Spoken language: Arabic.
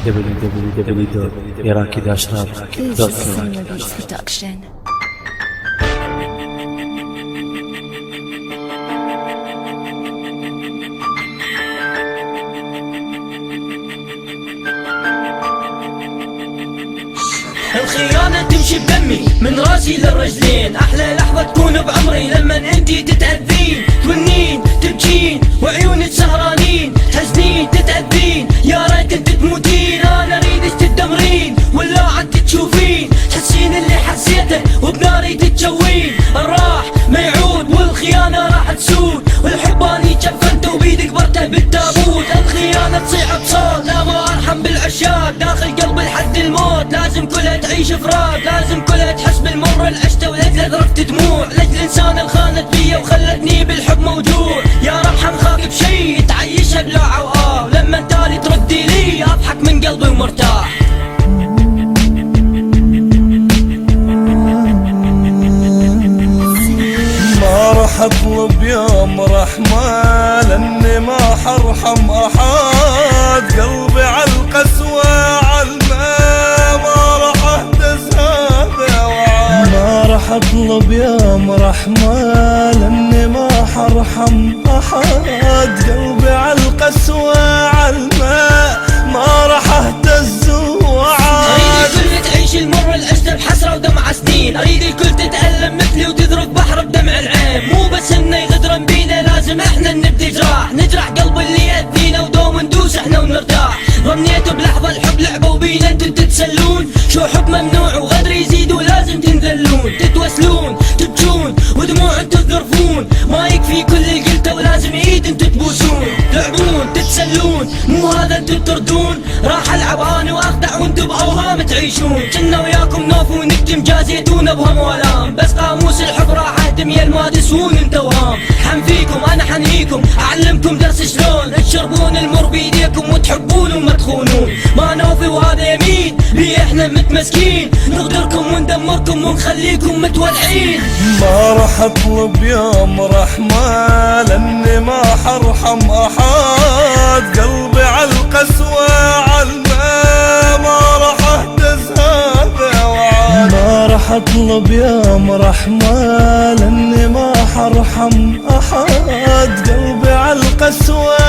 www.iraqi-rap.com. الخيانة تمشي بدمي من راسي للرجلين، أحلى لحظة تكون بعمري لما انتي تتأذين، تونين تبكين وعيونك سهرانين، تحزنين تتأذين يا ريت انت تموتين. انا اريدك تدمرين ولا عد تشوفين، تحسين اللي حسيته وبناري تتجوين. الراح ما يعود والخيانة راح تسود، والحب اني جفنته وبيدك برته بالتابوت. الخيانة تصيح بصوت لا ما ارحم بالعشاق، داخل قلب لحد الموت لازم كلها تعيش فراق، لازم كلها تحس بالمر العشته ولجل ذرفت دموع، لجل الانسان اللي خانت بيا وخلتني بالحب موجوع. يا رب حنخاف بشي تعيشها بلوعه وآه، لما انتالي تردي لي اضحك من قلبي ومرتاح. ما راح اطلب يوم رحمة لاني ما حرحم احد، قلبي عالقسوة عالماء ما راح اهدز هذا وعاد. ما راح اطلب يوم رحمة لاني ما حرحم احد، قلبي عالقسوة عالماء ما راح اهتز وعاد. اريد الكل تعيش المر العشته بحسرة ودمع سنين، اريد الكل تتألم مثلي وتذرب بحر بدمع العين. مو بس انه يغدرن بينا لازم احنا نبدي نجرح قلب اللي يأذينا ودوم ندوس احنا ونرتاح. ظنيتوا بلحظة الحب لعبة وبينا انتوا تتسلون، شو حب ممنوع وغدر يزيد ولازم تنذلون، تتوسلون تبجون ودموع انتوا تذرفون. ما يكفي كل اللي قلته ولازم ايد انتوا تبوسون، تلعبون تتسلون مو هذا انتوا تردون. راح العب انا واخدع وانتوا باوهام تعيشون، كنا وياكم نوف ونكتم جازيتونا بهم والام، بس قاموس الحب راح اهدم يا ما تسوون انت وهام. حنفيكم انا حنهيكم اعلمكم درس شلون تشربون المر بيديكم وتحبون وما تخونون. ما نوفي وهذا يمين بيه احنا متمسكين، نغدركم وندمركم ونخليكم متولعين. ما راح اطلب يوم رحمة لاني ما حرحم احد، قلبي عالقسوة عالماء ما راح اهتز هذا وعاد. ما راح اطلب يوم رحمة لاني ما حرحم احد، قلبي عالقسوة